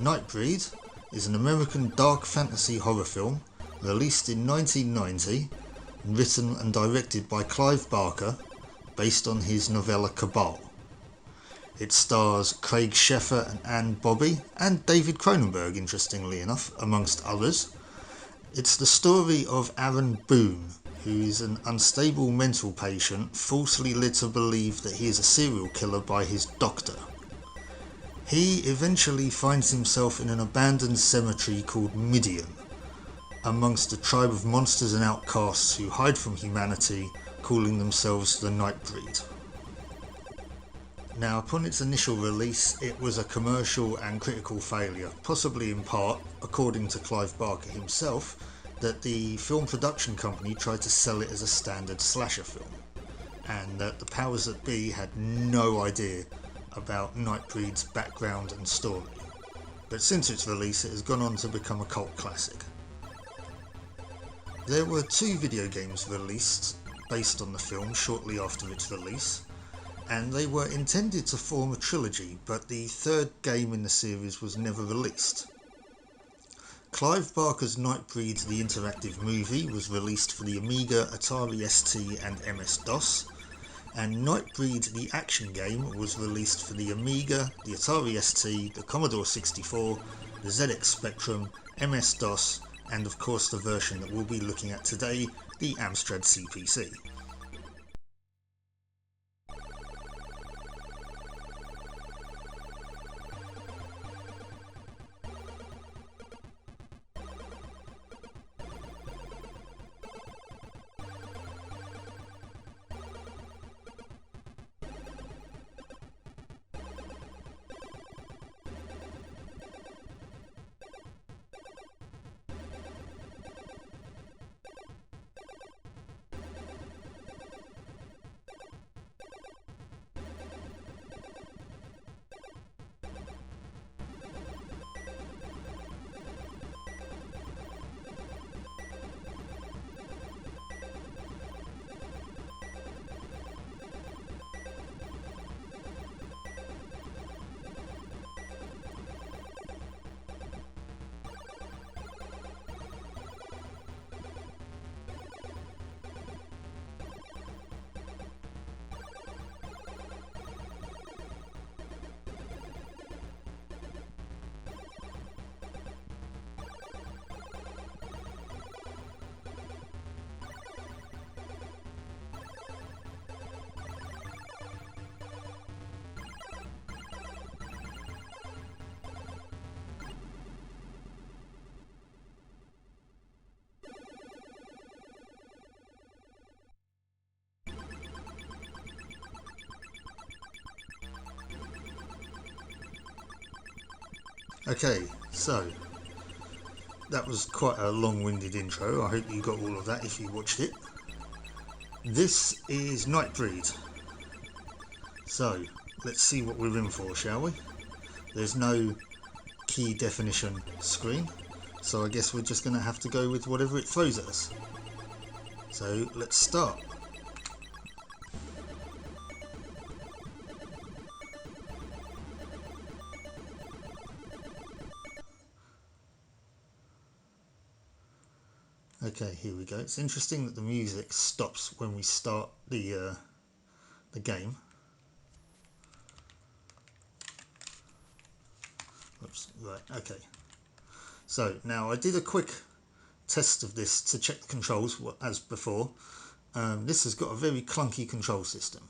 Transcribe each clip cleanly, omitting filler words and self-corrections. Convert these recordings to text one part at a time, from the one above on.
NIGHTBREED is an American dark fantasy horror film released in 1990 and written and directed by Clive Barker based on his novella Cabal. It stars Craig Sheffer and Anne Bobby and David Cronenberg, interestingly enough, amongst others. It's the story of Aaron Boone, who is an unstable mental patient falsely led to believe that he is a serial killer by his doctor. He eventually finds himself in an abandoned cemetery called Midian, amongst a tribe of monsters and outcasts who hide from humanity, calling themselves the NIGHTBREED. Now, upon its initial release, it was a commercial and critical failure, possibly in part, according to Clive Barker himself, that the film production company tried to sell it as a standard slasher film, and that the powers that be had no idea about NIGHTBREED's background and story. But since its release, it has gone on to become a cult classic. There were 2 video games released based on the film shortly after its release, and they were intended to form a trilogy, but the 3rd game in the series was never released. Clive Barker's NIGHTBREED the interactive movie was released for the Amiga, Atari ST and MS-DOS, and NIGHTBREED the action game was released for the Amiga, the Atari ST, the Commodore 64, the ZX Spectrum, MS-DOS, and of course the version that we'll be looking at today, the Amstrad CPC. Okay, so that was quite a long-winded intro. I hope you got all of that if you watched it. This is NIGHTBREED. So, let's see what we're in for, shall we? There's no key definition screen, so I guess we're just going to have to go with whatever it throws at us. So, let's start. Okay, here we go. It's interesting that the music stops when we start the game. Oops, right, okay. So now I did a quick test of this to check the controls as before. This has got a very clunky control system.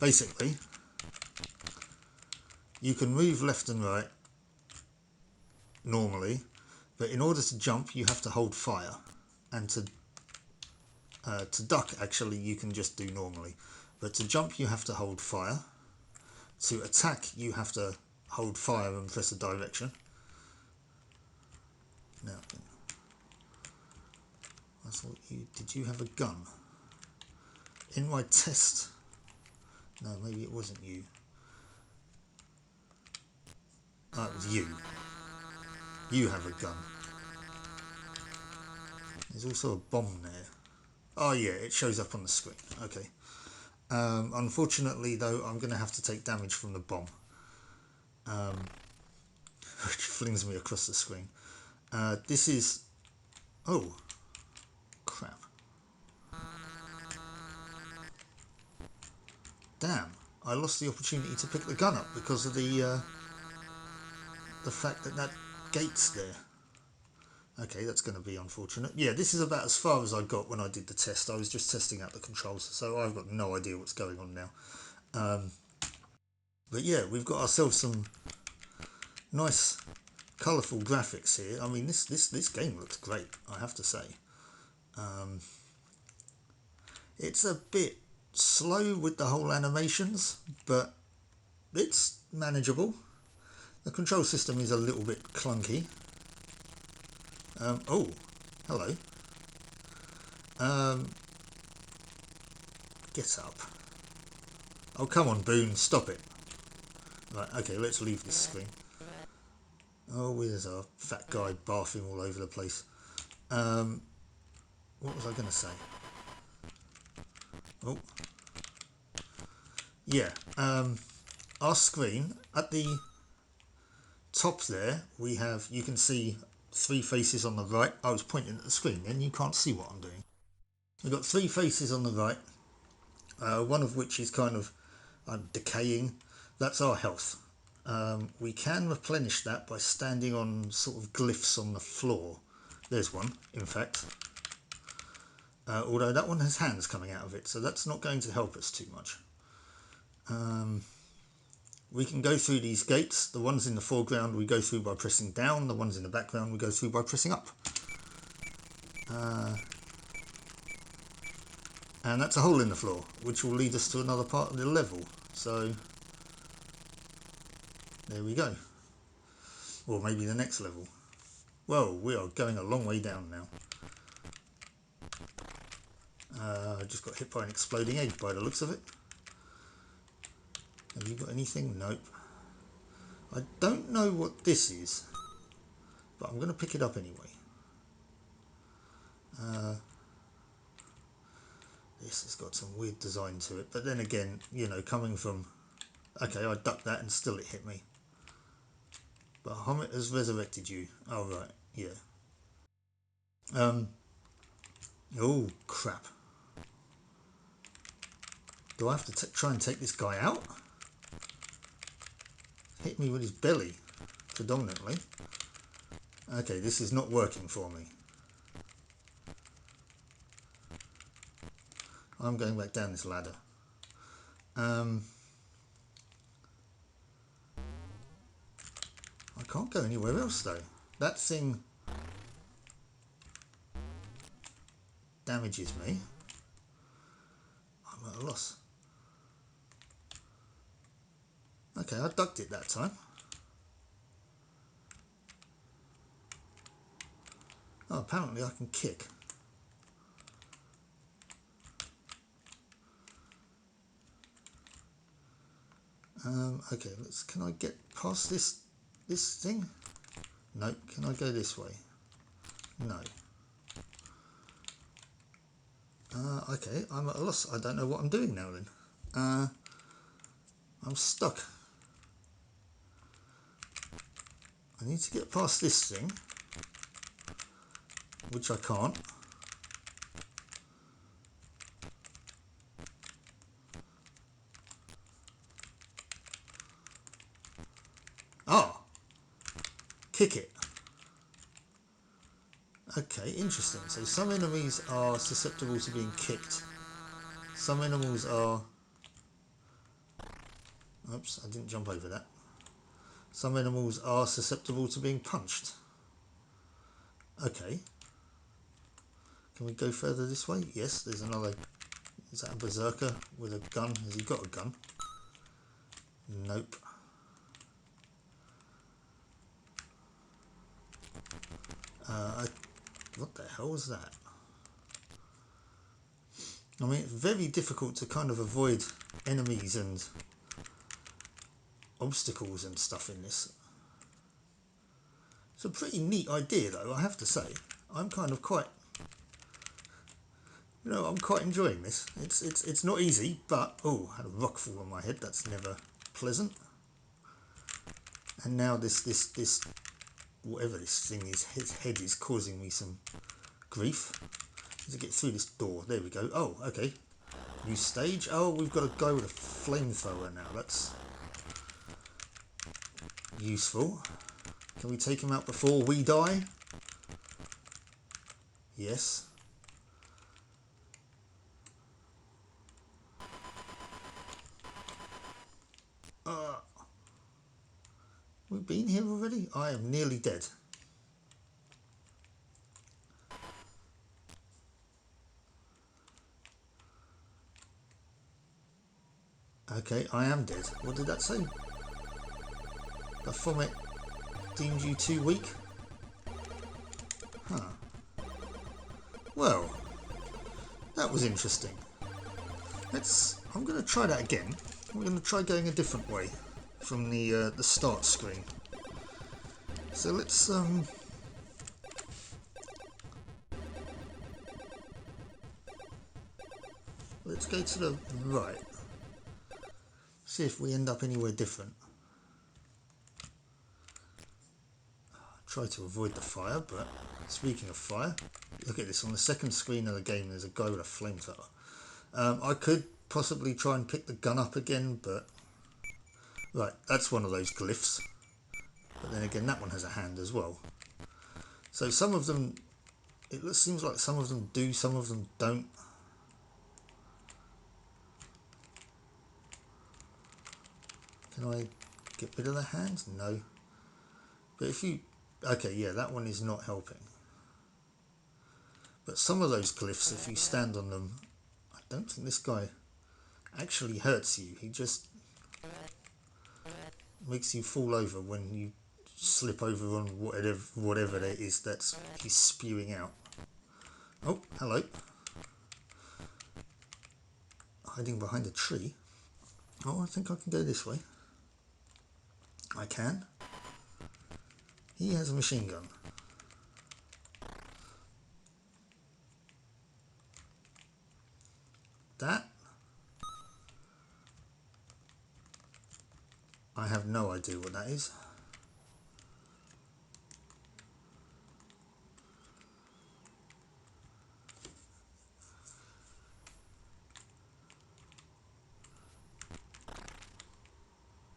Basically, you can move left and right normally, but in order to jump you have to hold fire, and to duck actually you can just do normally, but to jump you have to hold fire. To attack you have to hold fire and press a direction. Now I thought did you have a gun? In my test, no, maybe it wasn't you. Oh, it was you. You have a gun. There's also a bomb there. Oh yeah, it shows up on the screen. Okay. Unfortunately though, I'm going to have to take damage from the bomb, which flings me across the screen. This is... oh, crap. Damn, I lost the opportunity to pick the gun up because of the fact that that gate's there. Okay, that's going to be unfortunate. Yeah, this is about as far as I got when I did the test. I was just testing out the controls, so I've got no idea what's going on now. But yeah, we've got ourselves some nice, colourful graphics here. I mean, this game looks great, I have to say. It's a bit slow with the whole animations, but it's manageable. The control system is a little bit clunky. Oh, hello. Get up. Oh, come on, Boone, stop it. Right, okay, let's leave this screen. Oh, there's a fat guy barfing all over the place. What was I going to say? Oh. Yeah, our screen, at the top there, we have, you can see 3 faces on the right. I was pointing at the screen, then you can't see what I'm doing. We've got 3 faces on the right, one of which is kind of decaying. That's our health. We can replenish that by standing on sort of glyphs on the floor. There's one, in fact. Although that one has hands coming out of it, so that's not going to help us too much. We can go through these gates. The ones in the foreground we go through by pressing down. The ones in the background we go through by pressing up. And that's a hole in the floor, which will lead us to another part of the level. So there we go. Or maybe the next level. Well, we are going a long way down now. I just got hit by an exploding egg by the looks of it. Have you got anything? Nope. I don't know what this is, but I'm going to pick it up anyway. This has got some weird design to it, but then again, you know, coming from... Okay, I ducked that and still it hit me. Bahamut has resurrected you. Oh, right, yeah. Oh, crap. Do I have to try and take this guy out? Hit me with his belly, predominantly. Okay, this is not working for me. I'm going back down this ladder. I can't go anywhere else though. That thing damages me. I'm at a loss. Okay, I ducked it that time. Oh, apparently I can kick. Okay, can I get past this thing? Nope. Can I go this way? No. Okay, I'm at a loss. I don't know what I'm doing now then. I'm stuck. I need to get past this thing, which I can't. Oh! Kick it. Okay, interesting. So some enemies are susceptible to being kicked. Some enemies are... Oops, I didn't jump over that. Some animals are susceptible to being punched. Okay. Can we go further this way? Yes, there's another... Is that a berserker with a gun? Has he got a gun? Nope. What the hell was that? I mean, it's very difficult to kind of avoid enemies and obstacles and stuff in this. It's a pretty neat idea though, I have to say. I'm kind of quite You know, I'm quite enjoying this. It's not easy, but oh, I had a rock fall on my head. That's never pleasant. And now this whatever this thing is, his head is causing me some grief. To get through this door. There we go. Oh, okay. New stage. Oh, we've got a guy with a flamethrower now. That's useful. Can we take him out before we die? Yes. We've been here already? I am nearly dead. Okay, I am dead. What did that say? The vomit deemed you too weak? Huh. Well, that was interesting. I'm going to try that again. We're going to try going a different way from the start screen. So let's go to the right. See if we end up anywhere different. Try to avoid the fire, but speaking of fire, look at this. On the second screen of the game, there's a guy with a flamethrower. I could possibly try and pick the gun up again, but right, that's one of those glyphs. But then again, that one has a hand as well. So some of them, it seems like some of them do, some of them don't. Can I get rid of the hands? No. But if you... Okay, yeah, that one is not helping. But some of those glyphs, if you stand on them, I don't think this guy actually hurts you. He just makes you fall over when you slip over on whatever it is that's he's spewing out. Oh, hello. Hiding behind a tree. Oh, I think I can go this way. I can. He has a machine gun. That? I have no idea what that is.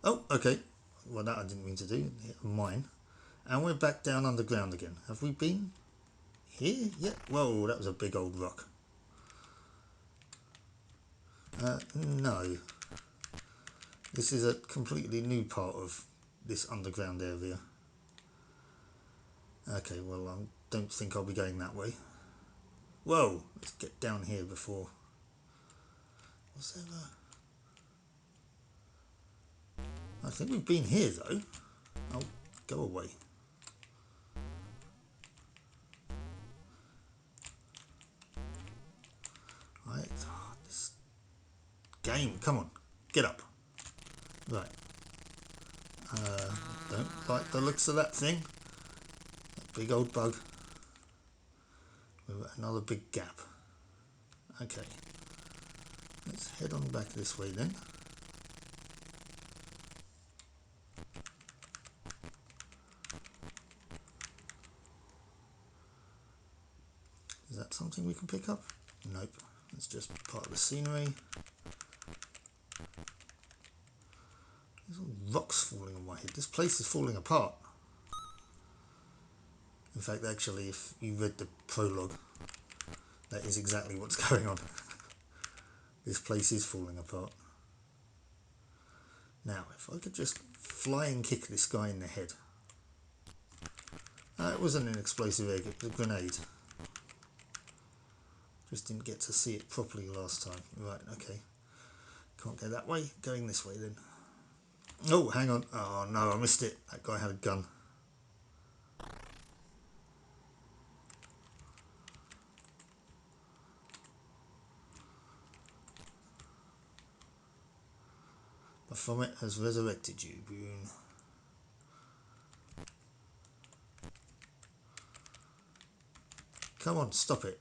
Oh, okay. Well, that I didn't mean to do. Hit a mine. And we're back down underground again. Have we been here yet? Whoa, that was a big old rock. No. This is a completely new part of this underground area. Okay, well, I don't think I'll be going that way. Whoa, let's get down here before... Was there I think we've been here, though. Oh, go away. Right, this game, come on, get up. Right. Don't like the looks of that thing. That big old bug. With another big gap. Okay. Let's head on back this way then. Is that something we can pick up? Nope. It's just part of the scenery. There's all rocks falling on my head. This place is falling apart. In fact, actually, if you read the prologue, that is exactly what's going on. This place is falling apart. Now, if I could just fly and kick this guy in the head. It wasn't an explosive egg, it was a grenade. Just didn't get to see it properly last time. Right, okay. Can't go that way. Going this way then. Oh, hang on. Oh no, I missed it. That guy had a gun. The vomit has resurrected you, Boone. Come on, stop it.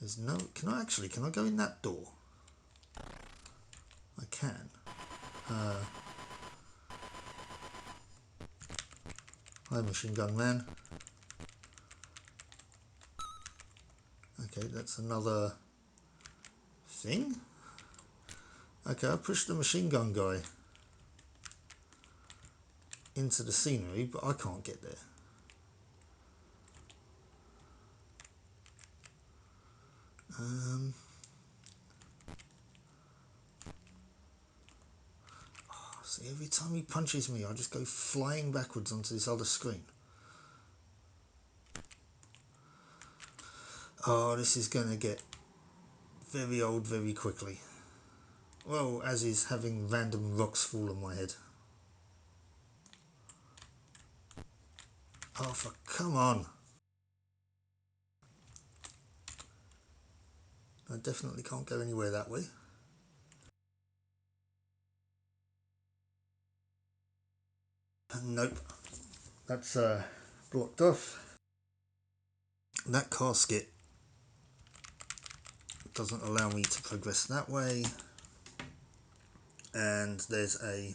There's no... Can I go in that door? I can. Hi, machine gun man. Okay, that's another thing. Okay, I pushed the machine gun guy into the scenery, but I can't get there. See, every time he punches me, I just go flying backwards onto this other screen. Oh, this is going to get very old very quickly. Well, as is having random rocks fall on my head. Oh, come on. I definitely can't go anywhere that way. Nope. That's blocked off. That casket doesn't allow me to progress that way. And there's a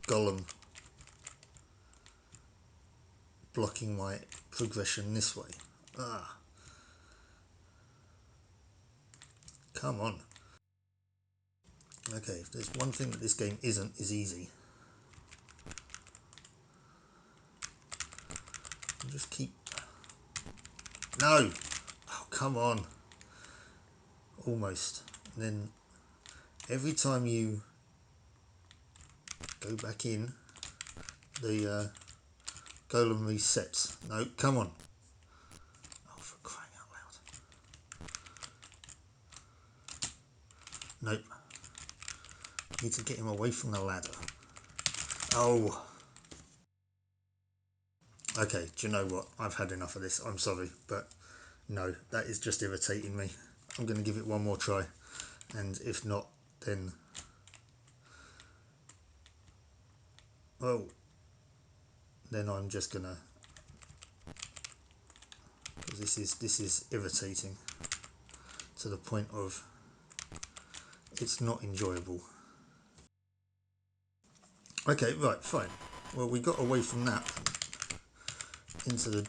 golem blocking my progression this way. Ah. Come on. Okay, if there's one thing that this game isn't, is easy. I'll just keep... No! Oh, come on. Almost. And then every time you go back in, the golem resets. No, come on. Oh, for crying out loud. Nope. Need to get him away from the ladder. Oh. Okay, do you know what? I've had enough of this. I'm sorry, but no, that is just irritating me. I'm going to give it one more try. And if not, then... well, then I'm just going to... because this is irritating to the point of it's not enjoyable. Okay, right, fine. Well, we got away from that into the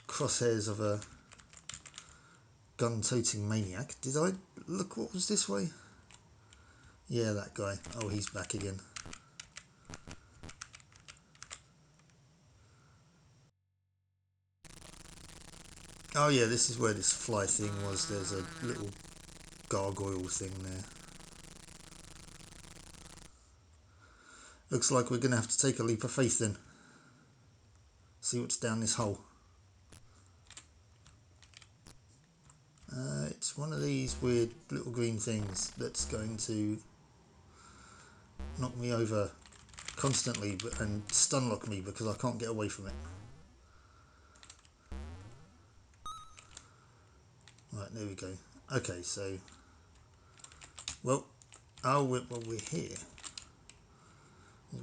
crosshairs of a gun-toting maniac. Did I look what was this way? Yeah, that guy. Oh, he's back again. Oh yeah, this is where this fly thing was. There's a little gargoyle thing there. Looks like we're going to have to take a leap of faith then. See what's down this hole. It's one of these weird little green things that's going to knock me over constantly and stun lock me because I can't get away from it. Right, there we go. Okay, so... well, we're here.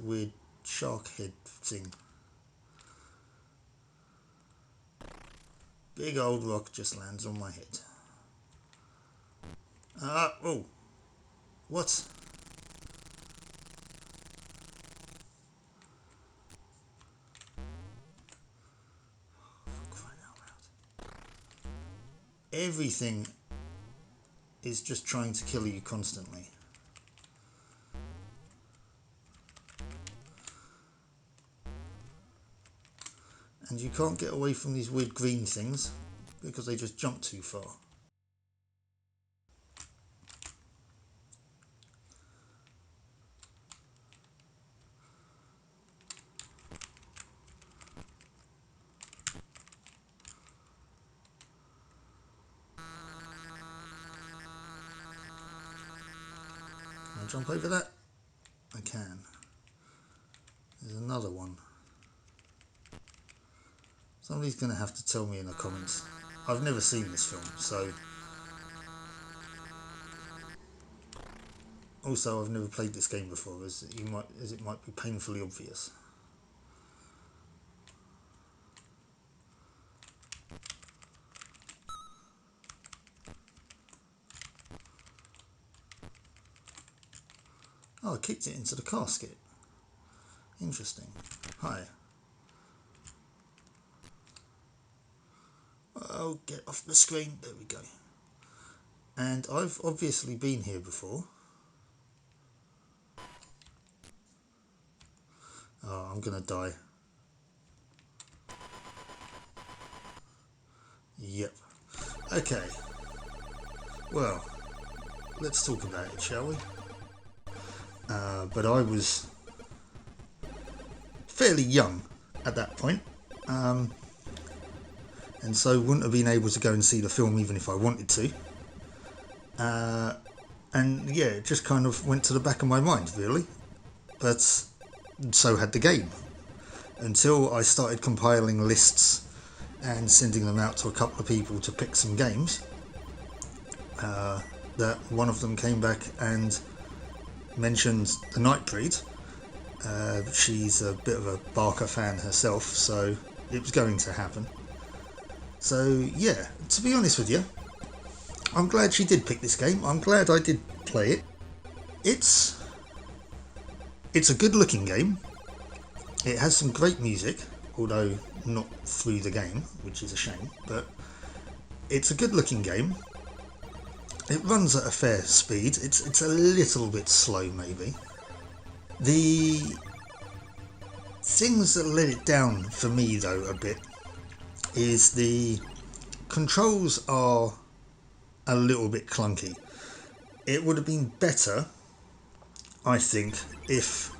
Weird shark head thing. Big old rock just lands on my head. Oh! What? For crying out loud. Everything is just trying to kill you constantly. And you can't get away from these weird green things because they just jump too far. Can I jump over that? I can. There's another one. Somebody's going to have to tell me in the comments. I've never seen this film, so... also, I've never played this game before, as it might be painfully obvious. Oh, I kicked it into the casket. Interesting. Hi. Oh, get off the screen. There we go. And I've obviously been here before. Oh, I'm gonna die. Yep. Okay. Well, let's talk about it, shall we? But I was fairly young at that point. And so wouldn't have been able to go and see the film even if I wanted to. And yeah, it just kind of went to the back of my mind, really. But so had the game. Until I started compiling lists and sending them out to a couple of people to pick some games, that one of them came back and mentioned the NIGHTBREED. She's a bit of a Barker fan herself, so it was going to happen. So yeah, to be honest with you, I'm glad she did pick this game. I'm glad I did play it. It's a good looking game. It has some great music, although not through the game, which is a shame, but it's a good looking game. It runs at a fair speed. It's a little bit slow maybe. The things that let it down for me though a bit is the controls are a little bit clunky. It would have been better, I think, if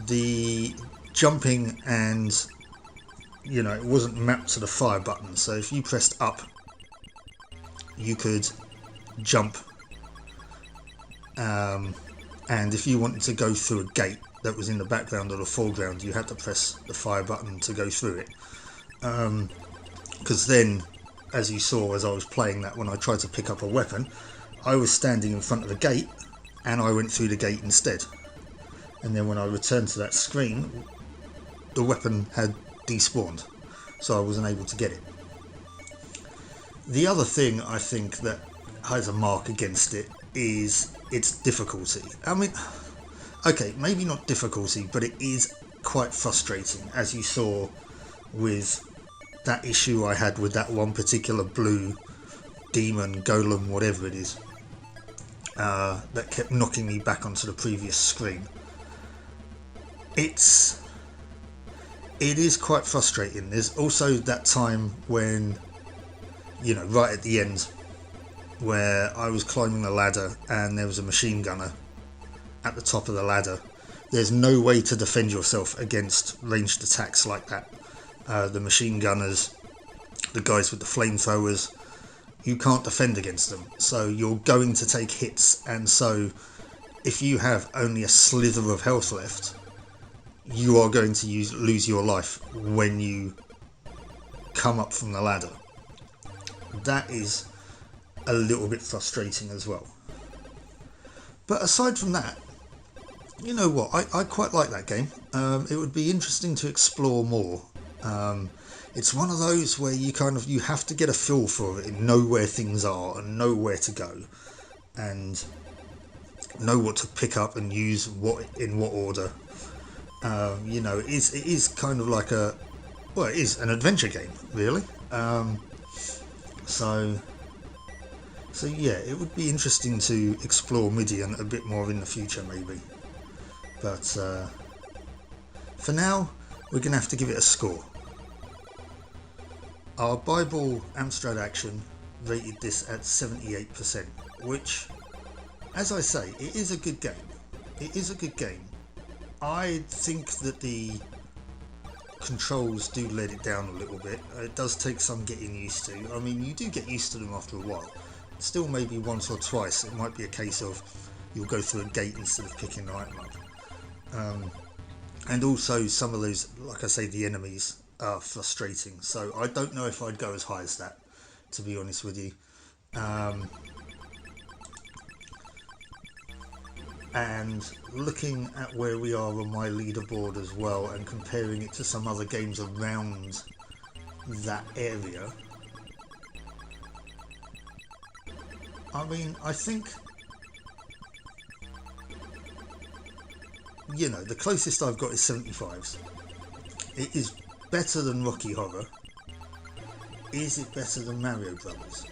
the jumping and, you know, it wasn't mapped to the fire button. So if you pressed up, you could jump, and if you wanted to go through a gate that was in the background or the foreground, you had to press the fire button to go through it. Because then, as you saw as I was playing that, when I tried to pick up a weapon, I was standing in front of the gate and I went through the gate instead. And then when I returned to that screen, the weapon had despawned, so I wasn't able to get it. The other thing I think that has a mark against it is its difficulty. I mean, okay, maybe not difficulty, but it is quite frustrating, as you saw with that issue I had with that one particular blue demon, golem, whatever it is, that kept knocking me back onto the previous screen. It is quite frustrating. There's also that time when, you know, right at the end, where I was climbing the ladder and there was a machine gunner at the top of the ladder. There's no way to defend yourself against ranged attacks like that. The machine gunners, the guys with the flamethrowers, you can't defend against them. So you're going to take hits, and so if you have only a slither of health left, you are going to lose your life when you come up from the ladder. That is a little bit frustrating as well. But aside from that, you know what, I quite like that game. It would be interesting to explore more. It's one of those where you have to get a feel for it and know where things are and know where to go and know what to pick up and use in what order. You know, it is kind of like it is an adventure game, really. So yeah, it would be interesting to explore Midian a bit more in the future, maybe. But for now, we're going to have to give it a score. Our Bible Amstrad Action rated this at 78%, which, as I say, it is a good game. It is a good game. I think that the controls do let it down a little bit. It does take some getting used to. I mean, you do get used to them after a while. Still, maybe once or twice, it might be a case of you'll go through a gate instead of picking the item up. And also, some of those, like I say, the enemies are frustrating. So I don't know if I'd go as high as that, to be honest with you. And looking at where we are on my leaderboard as well and comparing it to some other games around that area, I mean, I think you know, the closest I've got is 75s. It is better than Rocky Horror. Is it better than Mario Brothers?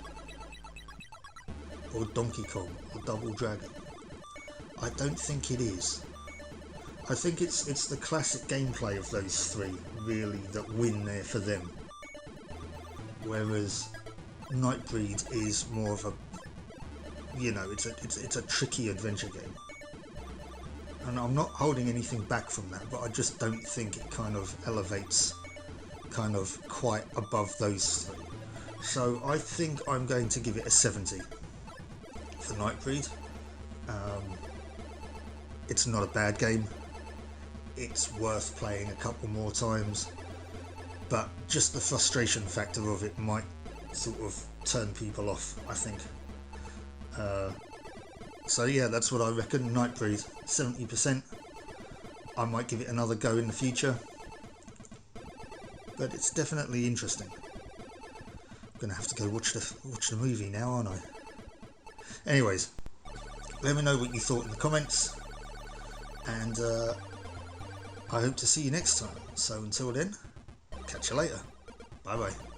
Or Donkey Kong? Or Double Dragon? I don't think it is. I think it's the classic gameplay of those three, really, that win there for them. Whereas NIGHTBREED is more of a, you know, it's a tricky adventure game. And I'm not holding anything back from that, but I just don't think it kind of elevates kind of quite above those three. So I think I'm going to give it a 70 for NIGHTBREED. It's not a bad game. It's worth playing a couple more times, but just the frustration factor of it might sort of turn people off, I think. So yeah, that's what I reckon. NIGHTBREED, 70%. I might give it another go in the future, but it's definitely interesting. I'm gonna have to go watch the movie now, aren't I? Anyways, let me know what you thought in the comments, and I hope to see you next time. So until then, catch you later. Bye bye.